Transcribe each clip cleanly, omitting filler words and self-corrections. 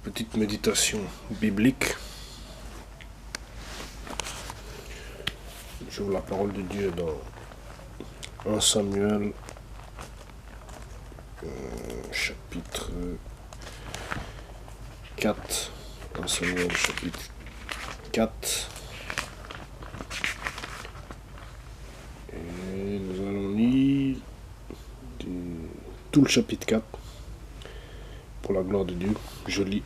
Petite méditation biblique. J'ouvre la parole de Dieu dans 1 Samuel, chapitre 4. 1 Samuel, chapitre 4. Et nous allons lire tout le chapitre 4 pour la gloire de Dieu. Je lis.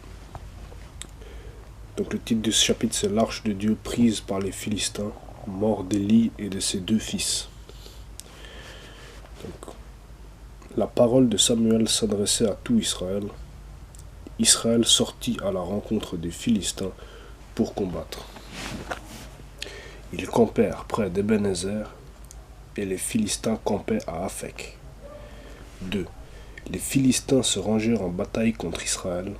Donc le titre de ce chapitre, c'est l'Arche de Dieu prise par les Philistins, mort d'Élie et de ses 2 fils. Donc, la parole de Samuel s'adressait à tout Israël. Israël sortit à la rencontre des Philistins pour combattre. Ils campèrent près d'Ebenezer et les Philistins campaient à Aphek. 2. Les Philistins se rangèrent en bataille contre Israël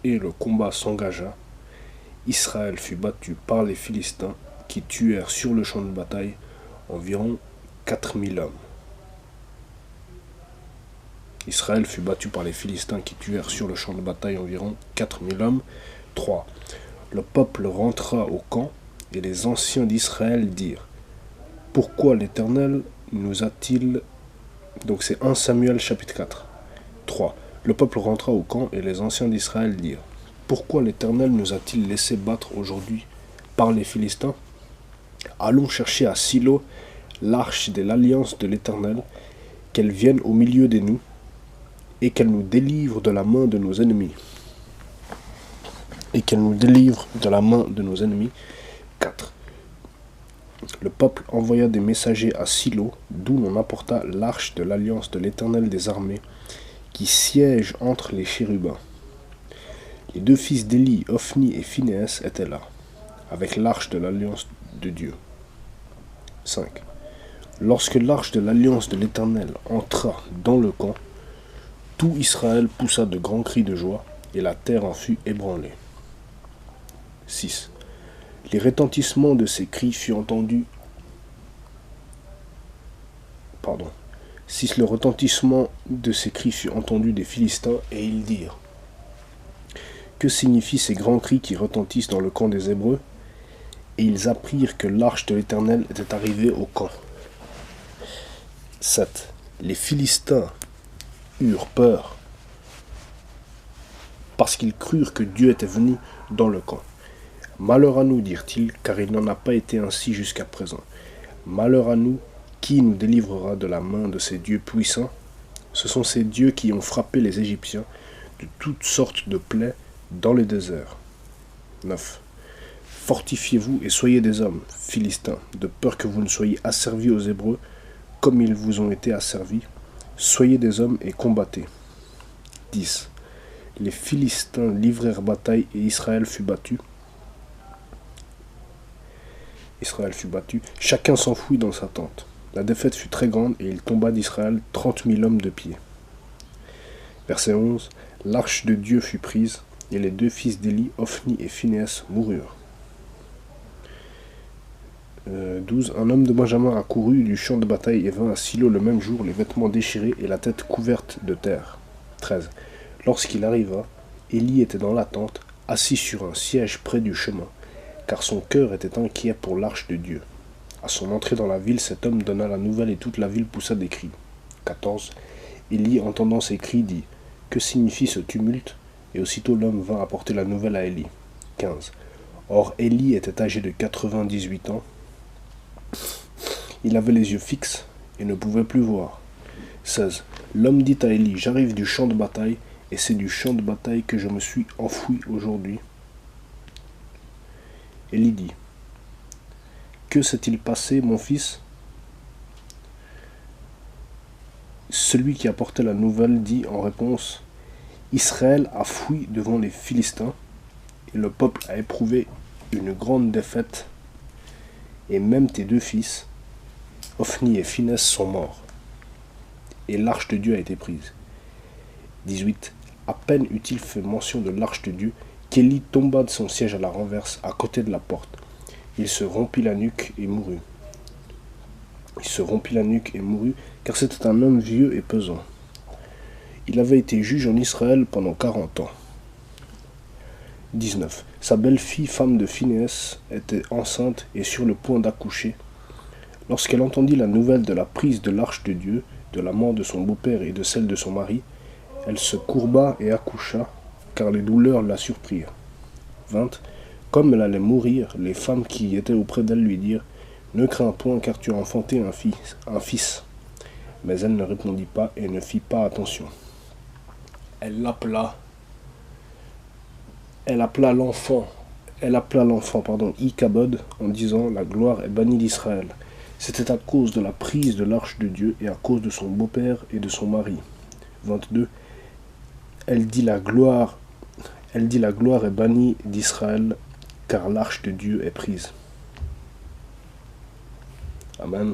et le combat s'engagea. Israël fut battu par les Philistins qui tuèrent sur le champ de bataille environ 4000 hommes. Israël fut battu par les Philistins qui tuèrent sur le champ de bataille environ 4000 hommes. 3. Le peuple rentra au camp et les anciens d'Israël dirent : pourquoi l'Éternel nous a-t-il... Donc c'est 1 Samuel chapitre 4. 3. Le peuple rentra au camp et les anciens d'Israël dirent : pourquoi l'Éternel nous a-t-il laissé battre aujourd'hui par les Philistins ? Allons chercher à Silo l'arche de l'alliance de l'Éternel, qu'elle vienne au milieu de nous, et qu'elle nous délivre de la main de nos ennemis. 4. Le peuple envoya des messagers à Silo, d'où l'on apporta l'arche de l'alliance de l'Éternel des armées, qui siège entre les chérubins. Les 2 fils d'Élie, Ophni et Phinéas, étaient là, avec l'arche de l'alliance de Dieu. 5. Lorsque l'arche de l'alliance de l'Éternel entra dans le camp, tout Israël poussa de grands cris de joie, et la terre en fut ébranlée. 6. Les retentissements de ces cris furent entendus. 6. Le retentissement de ces cris fut entendu des Philistins, et ils dirent : que signifient ces grands cris qui retentissent dans le camp des Hébreux ? Et ils apprirent que l'arche de l'Éternel était arrivée au camp. 7. Les Philistins eurent peur, parce qu'ils crurent que Dieu était venu dans le camp. Malheur à nous, dirent-ils, car il n'en a pas été ainsi jusqu'à présent. Malheur à nous, qui nous délivrera de la main de ces dieux puissants ? Ce sont ces dieux qui ont frappé les Égyptiens de toutes sortes de plaies dans le désert. 9. Fortifiez-vous et soyez des hommes, Philistins, de peur que vous ne soyez asservis aux Hébreux, comme ils vous ont été asservis. Soyez des hommes et combattez. 10. Les Philistins livrèrent bataille et Israël fut battu. Chacun s'enfuit dans sa tente. La défaite fut très grande et il tomba d'Israël 30 000 hommes de pied. Verset 11. L'arche de Dieu fut prise et les 2 fils d'Élie, Ophni et Phinéas, moururent. 12. Un homme de Benjamin accourut du champ de bataille et vint à Silo le même jour, les vêtements déchirés et la tête couverte de terre. 13. Lorsqu'il arriva, Élie était dans la tente, assis sur un siège près du chemin, car son cœur était inquiet pour l'arche de Dieu. À son entrée dans la ville, cet homme donna la nouvelle et toute la ville poussa des cris. 14. Élie, entendant ces cris, dit : que signifie ce tumulte ? Et aussitôt l'homme vint apporter la nouvelle à Élie. 15. Or Élie était âgé de 98 ans. Il avait les yeux fixes et ne pouvait plus voir. 16. L'homme dit à Élie : j'arrive du champ de bataille, et c'est du champ de bataille que je me suis enfoui aujourd'hui. Élie dit : que s'est-il passé, mon fils ? Celui qui apportait la nouvelle dit en réponse : Israël a fui devant les Philistins, et le peuple a éprouvé une grande défaite, et même tes 2 fils, Ophni et Phinéas, sont morts, et l'arche de Dieu a été prise. 18. À peine eut-il fait mention de l'arche de Dieu qu'Élie tomba de son siège à la renverse, à côté de la porte. Il se rompit la nuque et mourut. Car c'était un homme vieux et pesant. Il avait été juge en Israël pendant 40 ans. 19. Sa belle-fille, femme de Phinéas, était enceinte et sur le point d'accoucher. Lorsqu'elle entendit la nouvelle de la prise de l'arche de Dieu, de la mort de son beau-père et de celle de son mari, elle se courba et accoucha, car les douleurs la surprirent. 20. Comme elle allait mourir, les femmes qui étaient auprès d'elle lui dirent: Ne crains point, car tu as enfanté un fils. Mais elle ne répondit pas et ne fit pas attention. Elle appela l'enfant, Ichabod, en disant: La gloire est bannie d'Israël. C'était à cause de la prise de l'arche de Dieu et à cause de son beau-père et de son mari. 22. Elle dit la gloire est bannie d'Israël, car l'arche de Dieu est prise. Amen.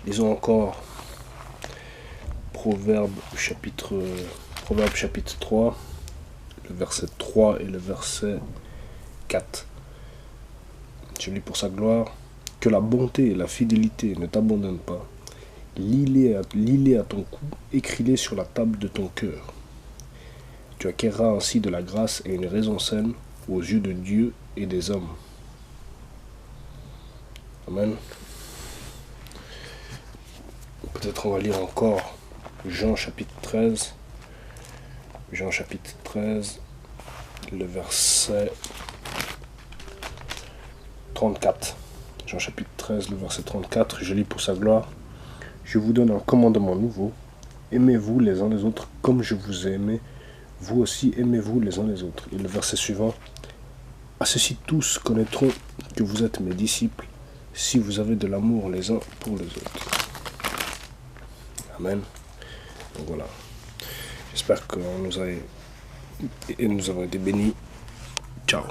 Lisons encore Proverbe chapitre 3, le verset 3 et le verset 4. Je lis pour sa gloire. Que la bonté et la fidélité ne t'abandonnent pas. Lis-les à ton cou, écris-les sur la table de ton cœur. Tu acquerras ainsi de la grâce et une raison saine aux yeux de Dieu et des hommes. Amen. Peut-être on va lire encore Jean chapitre 13. Jean chapitre 13, le verset 34. Jean chapitre 13, le verset 34, je lis pour sa gloire. Je vous donne un commandement nouveau. Aimez-vous les uns les autres comme je vous ai aimé. Vous aussi aimez-vous les uns les autres. Et le verset suivant. À ceci tous connaîtront que vous êtes mes disciples, si vous avez de l'amour les uns pour les autres. Amen. Donc voilà. J'espère que nous avons été bénis. Ciao.